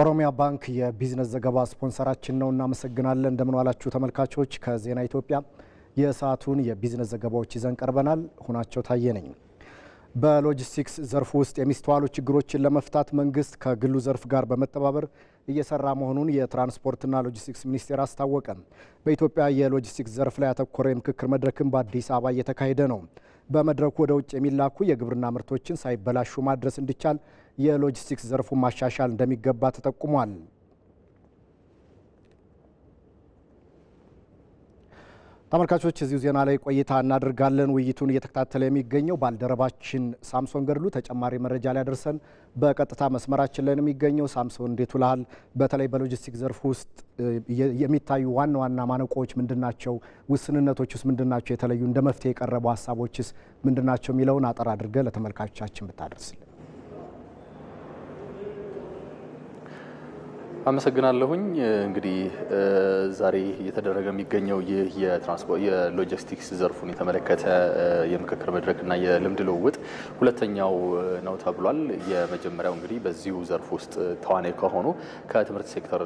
ኦሮሚያ ባንክ የቢዝነስ ዘገባ ስፖንሰራችን ነው። እናመሰግናለን። እንደምን ዋላችሁ ተመልካቾች። ከዜና ኢትዮጵያ የሰዓቱን የቢዝነስ ዘገባዎች ይዘን ቀርበናል። ሁናቸው ታየ ነኝ። በሎጂስቲክስ ዘርፍ ውስጥ የሚስተዋሉ ችግሮችን ለመፍታት መንግስት ከግሉ ዘርፍ ጋር በመተባበር እየሰራ መሆኑን የትራንስፖርትና ሎጂስቲክስ ሚኒስቴር አስታወቀ። በኢትዮጵያ የሎጂስቲክስ ዘርፍ ላይ ያተኮረ የምክክር መድረክም በአዲስ አበባ እየተካሄደ ነው። በመድረኩ ወደ ውጭ የሚላኩ የግብርና ምርቶችን ሳይበላሹ ማድረስ እንዲቻል የሎጂስቲክስ ዘርፉን ማሻሻል እንደሚገባ ተጠቁሟል። ተመልካቾች እዚሁ ዜና ላይ ቆይታ እናደርጋለን። ውይይቱን እየተከታተለ የሚገኘው ባልደረባችን ሳምሶን ገድሉ ተጨማሪ መረጃ ሊያደርሰን በቀጥታ መስመራችን ላይ ነው የሚገኘው። ሳምሶን እንዴት ውለሃል? በተለይ በሎጂስቲክስ ዘርፍ ውስጥ የሚታዩ ዋና ዋና ማነቆዎች ምንድናቸው? ውስንነቶችስ ምንድናቸው? የተለዩ እንደ መፍትሄ የቀረቡ ሀሳቦችስ ምንድናቸው? የሚለውን አጠር አድርገህ ለተመልካቾቻችን ብታደርስልን። አመሰግናለሁኝ። እንግዲህ ዛሬ እየተደረገ የሚገኘው ይህ የሎጂስቲክስ ዘርፉን የተመለከተ የምክክር መድረክና የልምድ ልውውጥ ሁለተኛው ነው ተብሏል። የመጀመሪያው እንግዲህ በዚሁ ዘርፍ ውስጥ ተዋናይ ከሆኑ ከትምህርት ሴክተር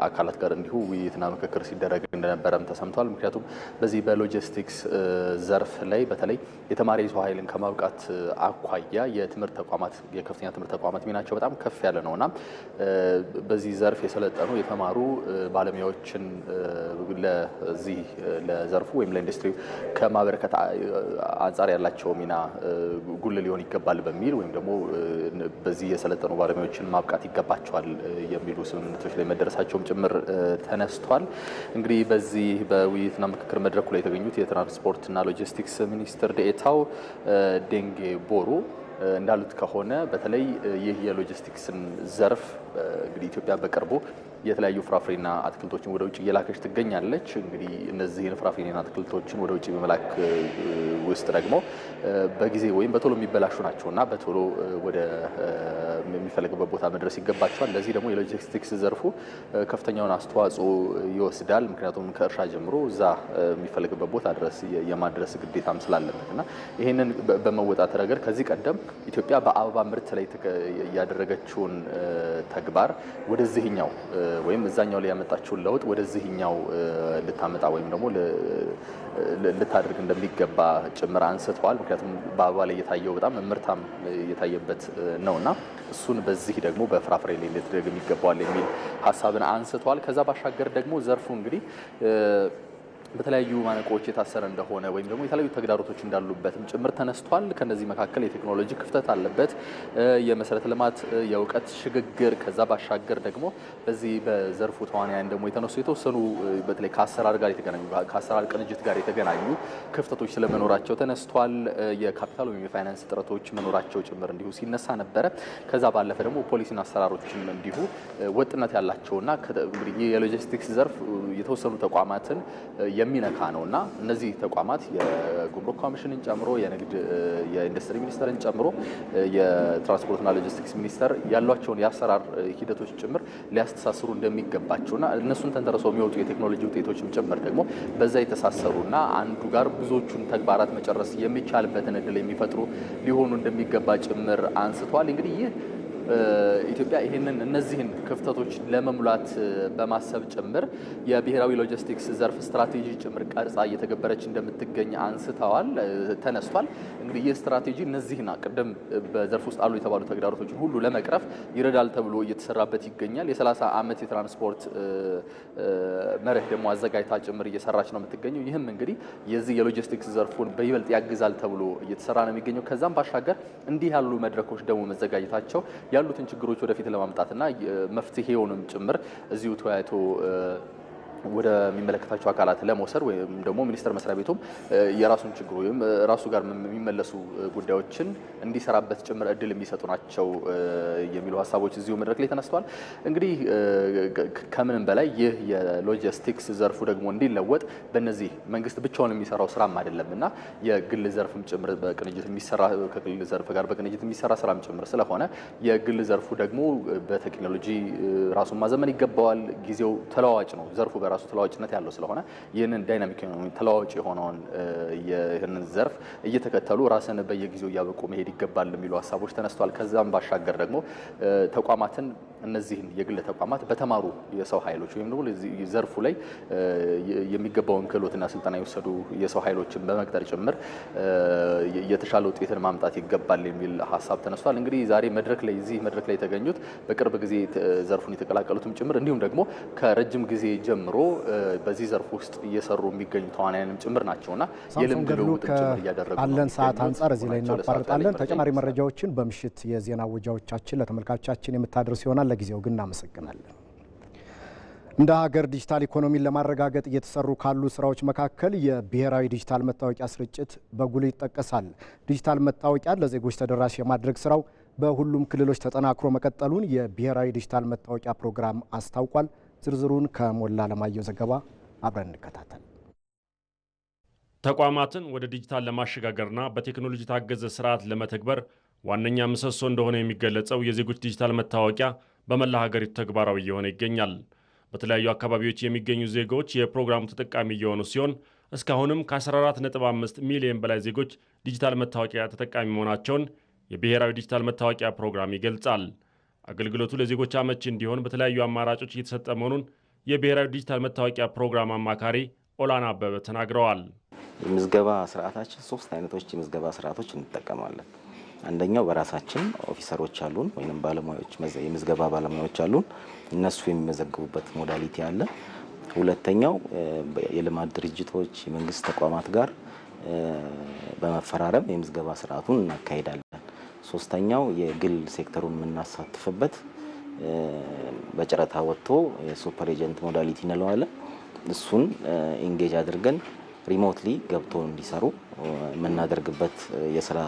አካላት ጋር እንዲሁ ውይይትና ምክክር ሲደረግ እንደነበረም ተሰምቷል። ምክንያቱም በዚህ በሎጂስቲክስ ዘርፍ ላይ በተለይ የተማሪ የሰው ኃይልን ከማብቃት አኳያ የትምህርት ተቋማት የከፍተኛ ትምህርት ተቋማት ሚናቸው በጣም ከፍ ያለ ነውና በዚህ ዘርፍ የሰለጠኑ የተማሩ ባለሙያዎችን ለዚህ ለዘርፉ ወይም ለኢንዱስትሪው ከማበረከት አንጻር ያላቸው ሚና ጉል ሊሆን ይገባል በሚል ወይም ደግሞ በዚህ የሰለጠኑ ባለሙያዎችን ማብቃት ይገባቸዋል የሚሉ ስምምነቶች ላይ መደረሳቸውም ጭምር ተነስቷል። እንግዲህ በዚህ በውይይትና ምክክር መድረኩ ላይ የተገኙት የትራንስፖርትና ሎጂስቲክስ ሚኒስትር ዴኤታው ዴንጌ ቦሩ እንዳሉት ከሆነ በተለይ ይህ የሎጂስቲክስን ዘርፍ እንግዲህ ኢትዮጵያ በቅርቡ የተለያዩ ፍራፍሬና አትክልቶችን ወደ ውጭ እየላከች ትገኛለች። እንግዲህ እነዚህን ፍራፍሬና አትክልቶችን ወደ ውጭ በመላክ ውስጥ ደግሞ በጊዜ ወይም በቶሎ የሚበላሹ ናቸውና በቶሎ ወደ የሚፈለግበት ቦታ መድረስ ይገባቸዋል። ለዚህ ደግሞ የሎጂስቲክስ ዘርፉ ከፍተኛውን አስተዋጽኦ ይወስዳል። ምክንያቱም ከእርሻ ጀምሮ እዛ የሚፈለግበት ቦታ ድረስ የማድረስ ግዴታም ስላለበት እና ይህንን በመወጣት ረገድ ከዚህ ቀደም ኢትዮጵያ በአበባ ምርት ላይ ያደረገችውን ተግባር ወደዚህኛው ወይም እዛኛው ላይ ያመጣችውን ለውጥ ወደዚህኛው ልታመጣ ወይም ደግሞ ልታደርግ እንደሚገባ ጭምር አንስተዋል። ምክንያቱም በአበባ ላይ የታየው በጣም ምርታም የታየበት ነውና እሱን በዚህ ደግሞ በፍራፍሬ ላይ ልትደግ የሚገባዋል የሚል ሀሳብን አንስተዋል። ከዛ ባሻገር ደግሞ ዘርፉ እንግዲህ በተለያዩ ማነቆች የታሰረ እንደሆነ ወይም ደግሞ የተለያዩ ተግዳሮቶች እንዳሉበትም ጭምር ተነስቷል። ከነዚህ መካከል የቴክኖሎጂ ክፍተት አለበት፣ የመሰረተ ልማት የእውቀት ሽግግር፣ ከዛ ባሻገር ደግሞ በዚህ በዘርፉ ተዋናያን ደግሞ የተወሰኑ በተለይ ከአሰራር ጋር የተገናኙ ከአሰራር ቅንጅት ጋር የተገናኙ ክፍተቶች ስለመኖራቸው ተነስቷል። የካፒታል ወይም የፋይናንስ እጥረቶች መኖራቸው ጭምር እንዲሁ ሲነሳ ነበረ። ከዛ ባለፈ ደግሞ ፖሊሲና አሰራሮችም እንዲሁ ወጥነት ያላቸውና እንግዲህ የሎጂስቲክስ ዘርፍ የተወሰኑ ተቋማትን የሚነካ ነውና እነዚህ ተቋማት የጉምሩክ ኮሚሽንን ጨምሮ የኢንዱስትሪ ሚኒስቴርን ጨምሮ የትራንስፖርትና ሎጂስቲክስ ሚኒስቴር ያሏቸውን የአሰራር ሂደቶች ጭምር ሊያስተሳስሩ እንደሚገባቸውና እነሱን ተንተርሰው የሚወጡ የቴክኖሎጂ ውጤቶችም ጭምር ደግሞ በዛ የተሳሰሩና አንዱ ጋር ብዙዎቹን ተግባራት መጨረስ የሚቻልበትን እድል የሚፈጥሩ ሊሆኑ እንደሚገባ ጭምር አንስተዋል። እንግዲህ ይህ ኢትዮጵያ እነዚህን ክፍተቶች ለመሙላት በማሰብ ጭምር የብሔራዊ ሎጂስቲክስ ዘርፍ ስትራቴጂ ጭምር ቀርጻ እየተገበረች እንደምትገኝ አንስተዋል፣ ተነስቷል። እንግዲህ ይህ ስትራቴጂ እነዚህና ቅድም በዘርፍ ውስጥ አሉ የተባሉ ተግዳሮቶችን ሁሉ ለመቅረፍ ይረዳል ተብሎ እየተሰራበት ይገኛል። የ30 ዓመት የትራንስፖርት መርህ ደግሞ አዘጋጅታ ጭምር እየሰራች ነው የምትገኘው። ይህም እንግዲህ የዚህ የሎጂስቲክስ ዘርፉን በይበልጥ ያግዛል ተብሎ እየተሰራ ነው የሚገኘው። ከዛም ባሻገር እንዲህ ያሉ መድረኮች ደግሞ መዘጋጀታቸው ያሉትን ችግሮች ወደፊት ለማምጣትና መፍትሄውንም ጭምር እዚሁ ተወያይቶ ወደ የሚመለከታቸው አካላት ለመውሰድ ወይም ደግሞ ሚኒስቴር መስሪያ ቤቱም የራሱን ችግር ወይም ራሱ ጋር የሚመለሱ ጉዳዮችን እንዲሰራበት ጭምር እድል የሚሰጡ ናቸው የሚሉ ሀሳቦች እዚሁ መድረክ ላይ ተነስተዋል። እንግዲህ ከምንም በላይ ይህ የሎጂስቲክስ ዘርፉ ደግሞ እንዲለወጥ በእነዚህ መንግስት ብቻውን የሚሰራው ስራም አይደለምና የግል ዘርፍም ጭምር በቅንጅት የሚሰራ ከግል ዘርፍ ጋር በቅንጅት የሚሰራ ስራም ጭምር ስለሆነ የግል ዘርፉ ደግሞ በቴክኖሎጂ ራሱን ማዘመን ይገባዋል። ጊዜው ተለዋዋጭ ነው። ዘርፉ በራሱ ተለዋዋጭነት ያለው ስለሆነ ይህንን ዳይናሚክ ተለዋዋጭ የሆነውን ይህንን ዘርፍ እየተከተሉ ራስን በየጊዜው እያበቁ መሄድ ይገባል የሚሉ ሀሳቦች ተነስተዋል። ከዛም ባሻገር ደግሞ ተቋማትን እነዚህን የግል ተቋማት በተማሩ የሰው ኃይሎች ወይም ደግሞ ለዚህ ዘርፉ ላይ የሚገባውን ክህሎትና ስልጠና የወሰዱ የሰው ኃይሎችን በመቅጠር ጭምር የተሻለ ውጤትን ማምጣት ይገባል የሚል ሀሳብ ተነስቷል። እንግዲህ ዛሬ እዚህ መድረክ ላይ የተገኙት በቅርብ ጊዜ ዘርፉን የተቀላቀሉትም ጭምር እንዲሁም ደግሞ ከረጅም ጊዜ ጀምሮ በዚህ ዘርፍ ውስጥ እየሰሩ የሚገኙ ተዋናያንም ጭምር ናቸውና የልምድ ልውውጥም ጭምር እያደረጉ አለን። ሰዓት አንጻር እዚህ ላይ እናቋርጣለን። ተጨማሪ መረጃዎችን በምሽት የዜና ወጃዎቻችን ለተመልካቾቻችን የምታደርስ ይሆናል። ለጊዜው ግን እናመሰግናለን። እንደ ሀገር ዲጂታል ኢኮኖሚን ለማረጋገጥ እየተሰሩ ካሉ ስራዎች መካከል የብሔራዊ ዲጂታል መታወቂያ ስርጭት በጉልህ ይጠቀሳል። ዲጂታል መታወቂያ ለዜጎች ተደራሽ የማድረግ ስራው በሁሉም ክልሎች ተጠናክሮ መቀጠሉን የብሔራዊ ዲጂታል መታወቂያ ፕሮግራም አስታውቋል። ዝርዝሩን ከሞላ ለማየው ዘገባ አብረን እንከታተል። ተቋማትን ወደ ዲጂታል ለማሸጋገርና በቴክኖሎጂ ታገዘ ስርዓት ለመተግበር ዋነኛ ምሰሶ እንደሆነ የሚገለጸው የዜጎች ዲጂታል መታወቂያ በመላ ሀገሪቱ ተግባራዊ እየሆነ ይገኛል። በተለያዩ አካባቢዎች የሚገኙ ዜጎች የፕሮግራሙ ተጠቃሚ እየሆኑ ሲሆን እስካሁንም ከ14.5 ሚሊዮን በላይ ዜጎች ዲጂታል መታወቂያ ተጠቃሚ መሆናቸውን የብሔራዊ ዲጂታል መታወቂያ ፕሮግራም ይገልጻል። አገልግሎቱ ለዜጎች አመቺ እንዲሆን በተለያዩ አማራጮች እየተሰጠ መሆኑን የብሔራዊ ዲጂታል መታወቂያ ፕሮግራም አማካሪ ኦላና አበበ ተናግረዋል። የምዝገባ ስርዓታችን 3 አይነቶች የምዝገባ ስርዓቶች እንጠቀማለን። አንደኛው በራሳችን ኦፊሰሮች አሉን ወይንም ባለሙያዎች የምዝገባ ባለሙያዎች አሉን፣ እነሱ የሚመዘግቡበት ሞዳሊቲ አለ። ሁለተኛው የልማት ድርጅቶች የመንግስት ተቋማት ጋር በመፈራረም የምዝገባ ስርዓቱን እናካሂዳለን። ሶስተኛው የግል ሴክተሩን የምናሳትፍበት በጨረታ ወጥቶ የሱፐር ኤጀንት ሞዳሊቲ እንለዋለን። እሱን ኢንጌጅ አድርገን ሪሞትሊ ገብቶ እንዲሰሩ የምናደርግበት የስራ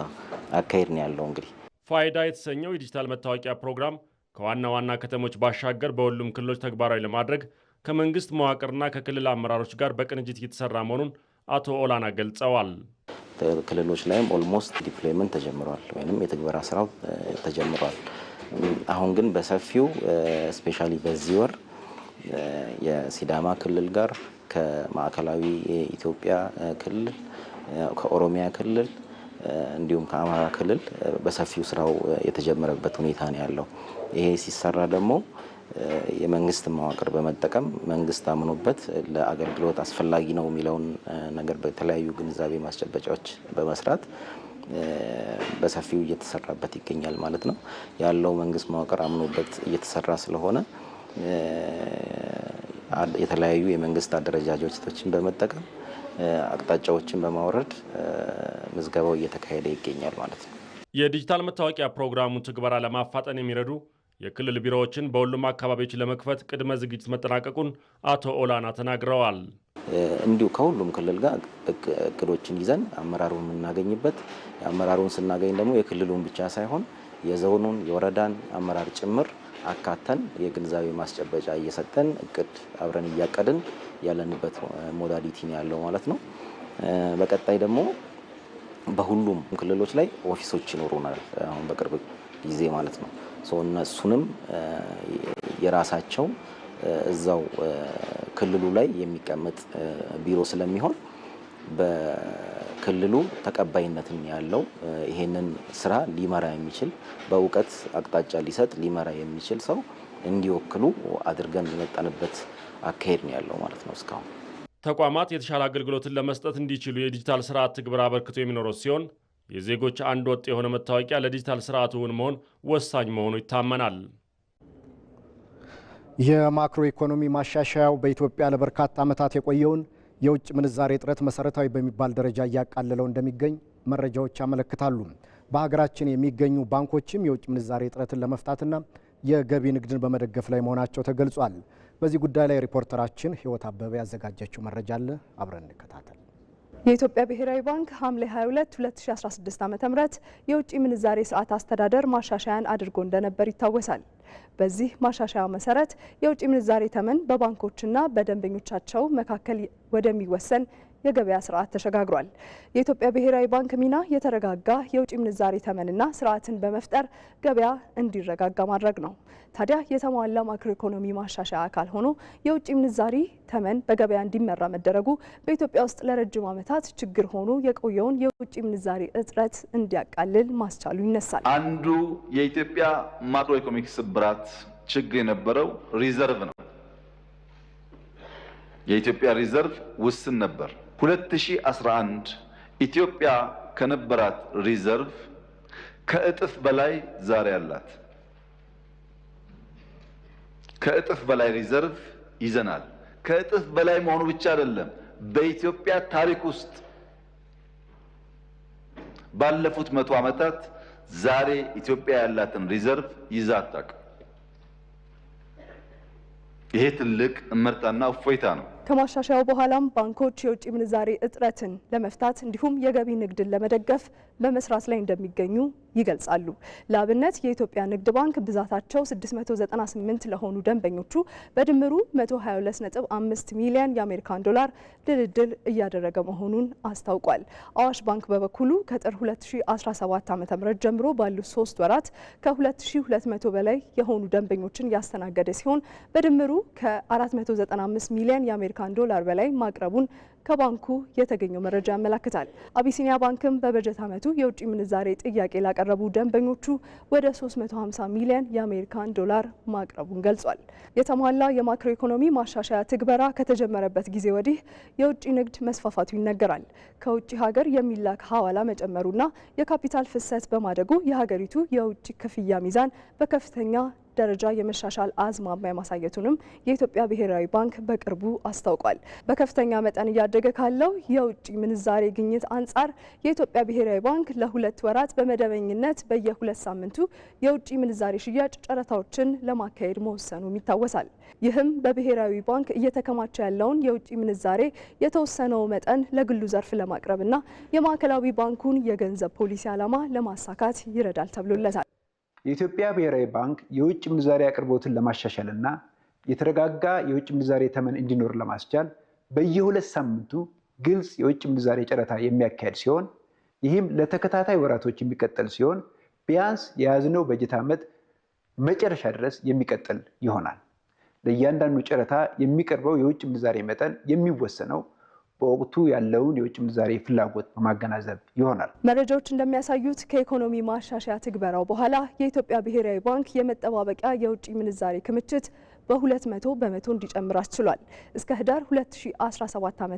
አካሄድ ነው ያለው። እንግዲህ ፋይዳ የተሰኘው የዲጂታል መታወቂያ ፕሮግራም ከዋና ዋና ከተሞች ባሻገር በሁሉም ክልሎች ተግባራዊ ለማድረግ ከመንግስት መዋቅርና ከክልል አመራሮች ጋር በቅንጅት እየተሰራ መሆኑን አቶ ኦላና ገልጸዋል። ክልሎች ላይም ኦልሞስት ዲፕሎይመንት ተጀምሯል ወይም የትግበራ ስራው ተጀምሯል። አሁን ግን በሰፊው ስፔሻሊ በዚህ ወር የሲዳማ ክልል ጋር ከማዕከላዊ የኢትዮጵያ ክልል ከኦሮሚያ ክልል እንዲሁም ከአማራ ክልል በሰፊው ስራው የተጀመረበት ሁኔታ ነው ያለው። ይሄ ሲሰራ ደግሞ የመንግስት መዋቅር በመጠቀም መንግስት አምኖበት ለአገልግሎት አስፈላጊ ነው የሚለውን ነገር በተለያዩ ግንዛቤ ማስጨበጫዎች በመስራት በሰፊው እየተሰራበት ይገኛል ማለት ነው። ያለው መንግስት መዋቅር አምኖበት እየተሰራ ስለሆነ የተለያዩ የመንግስት አደረጃጀቶችን በመጠቀም አቅጣጫዎችን በማውረድ ምዝገባው እየተካሄደ ይገኛል ማለት ነው። የዲጂታል መታወቂያ ፕሮግራሙን ትግበራ ለማፋጠን የሚረዱ የክልል ቢሮዎችን በሁሉም አካባቢዎች ለመክፈት ቅድመ ዝግጅት መጠናቀቁን አቶ ኦላና ተናግረዋል። እንዲሁ ከሁሉም ክልል ጋር እቅዶችን ይዘን አመራሩን የምናገኝበት አመራሩን ስናገኝ ደግሞ የክልሉን ብቻ ሳይሆን የዞኑን የወረዳን አመራር ጭምር አካተን የግንዛቤ ማስጨበጫ እየሰጠን እቅድ አብረን እያቀድን ያለንበት ሞዳሊቲ ነው ያለው ማለት ነው። በቀጣይ ደግሞ በሁሉም ክልሎች ላይ ኦፊሶች ይኖሩናል አሁን በቅርብ ጊዜ ማለት ነው። እነሱንም የራሳቸው እዛው ክልሉ ላይ የሚቀመጥ ቢሮ ስለሚሆን በክልሉ ተቀባይነትን ያለው ይሄንን ስራ ሊመራ የሚችል በእውቀት አቅጣጫ ሊሰጥ ሊመራ የሚችል ሰው እንዲወክሉ አድርገን የመጣንበት አካሄድ ነው ያለው ማለት ነው። እስካሁን ተቋማት የተሻለ አገልግሎትን ለመስጠት እንዲችሉ የዲጂታል ስርዓት ትግበራ አበርክቶ የሚኖረው ሲሆን የዜጎች አንድ ወጥ የሆነ መታወቂያ ለዲጂታል ስርዓቱ እውን መሆን ወሳኝ መሆኑ ይታመናል። የማክሮ ኢኮኖሚ ማሻሻያው በኢትዮጵያ ለበርካታ ዓመታት የቆየውን የውጭ ምንዛሬ እጥረት መሰረታዊ በሚባል ደረጃ እያቃለለው እንደሚገኝ መረጃዎች ያመለክታሉ። በሀገራችን የሚገኙ ባንኮችም የውጭ ምንዛሬ እጥረትን ለመፍታትና የገቢ ንግድን በመደገፍ ላይ መሆናቸው ተገልጿል። በዚህ ጉዳይ ላይ ሪፖርተራችን ህይወት አበበ ያዘጋጀችው መረጃ አለ፣ አብረን እንከታተል። የኢትዮጵያ ብሔራዊ ባንክ ሐምሌ 22 2016 ዓ.ም የውጭ ምንዛሬ ስርዓት አስተዳደር ማሻሻያን አድርጎ እንደነበር ይታወሳል። በዚህ ማሻሻያ መሰረት የውጭ ምንዛሬ ተመን በባንኮችና በደንበኞቻቸው መካከል ወደሚወሰን የገበያ ስርዓት ተሸጋግሯል። የኢትዮጵያ ብሔራዊ ባንክ ሚና የተረጋጋ የውጭ ምንዛሬ ተመንና ስርዓትን በመፍጠር ገበያ እንዲረጋጋ ማድረግ ነው። ታዲያ የተሟላ ማክሮ ኢኮኖሚ ማሻሻያ አካል ሆኖ የውጭ ምንዛሪ ተመን በገበያ እንዲመራ መደረጉ በኢትዮጵያ ውስጥ ለረጅም ዓመታት ችግር ሆኖ የቆየውን የውጭ ምንዛሪ እጥረት እንዲያቃልል ማስቻሉ ይነሳል። አንዱ የኢትዮጵያ ማክሮ ኢኮኖሚክ ስብራት ችግር የነበረው ሪዘርቭ ነው። የኢትዮጵያ ሪዘርቭ ውስን ነበር። 2011 ኢትዮጵያ ከነበራት ሪዘርቭ ከእጥፍ በላይ ዛሬ አላት። ከእጥፍ በላይ ሪዘርቭ ይዘናል። ከእጥፍ በላይ መሆኑ ብቻ አይደለም፣ በኢትዮጵያ ታሪክ ውስጥ ባለፉት 100 ዓመታት ዛሬ ኢትዮጵያ ያላትን ሪዘርቭ ይዛ አታውቅም። ይሄ ትልቅ እመርታና እፎይታ ነው። ከማሻሻያው በኋላም ባንኮች የውጭ ምንዛሬ እጥረትን ለመፍታት እንዲሁም የገቢ ንግድን ለመደገፍ በመስራት ላይ እንደሚገኙ ይገልጻሉ። ለአብነት የኢትዮጵያ ንግድ ባንክ ብዛታቸው 698 ለሆኑ ደንበኞቹ በድምሩ 122.5 ሚሊዮን የአሜሪካን ዶላር ድልድል እያደረገ መሆኑን አስታውቋል። አዋሽ ባንክ በበኩሉ ከጥር 2017 ዓ.ም ጀምሮ ባሉት 3 ወራት ከ2200 በላይ የሆኑ ደንበኞችን ያስተናገደ ሲሆን በድምሩ ከ495 ሚሊዮን የአሜሪካን ዶላር በላይ ማቅረቡን ከባንኩ የተገኘው መረጃ ያመለክታል። አቢሲኒያ ባንክም በበጀት ዓመቱ የውጭ ምንዛሬ ጥያቄ ላቀረቡ ደንበኞቹ ወደ 350 ሚሊዮን የአሜሪካን ዶላር ማቅረቡን ገልጿል። የተሟላ የማክሮ ኢኮኖሚ ማሻሻያ ትግበራ ከተጀመረበት ጊዜ ወዲህ የውጭ ንግድ መስፋፋቱ ይነገራል። ከውጭ ሀገር የሚላክ ሐዋላ መጨመሩና የካፒታል ፍሰት በማደጉ የሀገሪቱ የውጭ ክፍያ ሚዛን በከፍተኛ ደረጃ የመሻሻል አዝማሚያ ማሳየቱንም የኢትዮጵያ ብሔራዊ ባንክ በቅርቡ አስታውቋል። በከፍተኛ መጠን እያደገ ካለው የውጭ ምንዛሬ ግኝት አንጻር የኢትዮጵያ ብሔራዊ ባንክ ለ2 ወራት በመደበኝነት በየ2 ሳምንቱ የውጭ ምንዛሬ ሽያጭ ጨረታዎችን ለማካሄድ መወሰኑም ይታወሳል። ይህም በብሔራዊ ባንክ እየተከማቸ ያለውን የውጭ ምንዛሬ የተወሰነው መጠን ለግሉ ዘርፍ ለማቅረብና የማዕከላዊ ባንኩን የገንዘብ ፖሊሲ ዓላማ ለማሳካት ይረዳል ተብሎለታል። የኢትዮጵያ ብሔራዊ ባንክ የውጭ ምንዛሬ አቅርቦትን ለማሻሻል እና የተረጋጋ የውጭ ምንዛሬ ተመን እንዲኖር ለማስቻል በየ2 ሳምንቱ ግልጽ የውጭ ምንዛሬ ጨረታ የሚያካሄድ ሲሆን ይህም ለተከታታይ ወራቶች የሚቀጥል ሲሆን ቢያንስ የያዝነው በጀት ዓመት መጨረሻ ድረስ የሚቀጥል ይሆናል። ለእያንዳንዱ ጨረታ የሚቀርበው የውጭ ምንዛሬ መጠን የሚወሰነው በወቅቱ ያለውን የውጭ ምንዛሬ ፍላጎት በማገናዘብ ይሆናል። መረጃዎች እንደሚያሳዩት ከኢኮኖሚ ማሻሻያ ትግበራው በኋላ የኢትዮጵያ ብሔራዊ ባንክ የመጠባበቂያ የውጭ ምንዛሬ ክምችት በ200 በመቶ እንዲጨምር አስችሏል። እስከ ህዳር 2017 ዓ.ም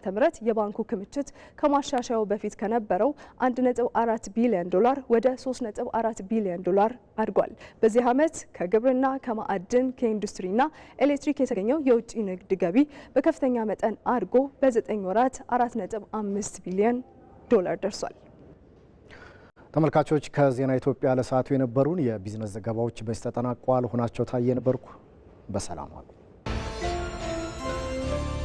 የባንኩ ክምችት ከማሻሻያው በፊት ከነበረው 1.4 ቢሊዮን ዶላር ወደ 3.4 ቢሊዮን ዶላር አድጓል። በዚህ ዓመት ከግብርና፣ ከማዕድን፣ ከኢንዱስትሪና ኤሌክትሪክ የተገኘው የውጭ ንግድ ገቢ በከፍተኛ መጠን አድጎ በ9 ወራት 4.5 ቢሊዮን ዶላር ደርሷል። ተመልካቾች ከዜና ኢትዮጵያ ለሰዓቱ የነበሩን የቢዝነስ ዘገባዎች በዚህ ተጠናቀዋል። ሆናቸው ታየ ነበርኩ። በሰላም ዋሉ።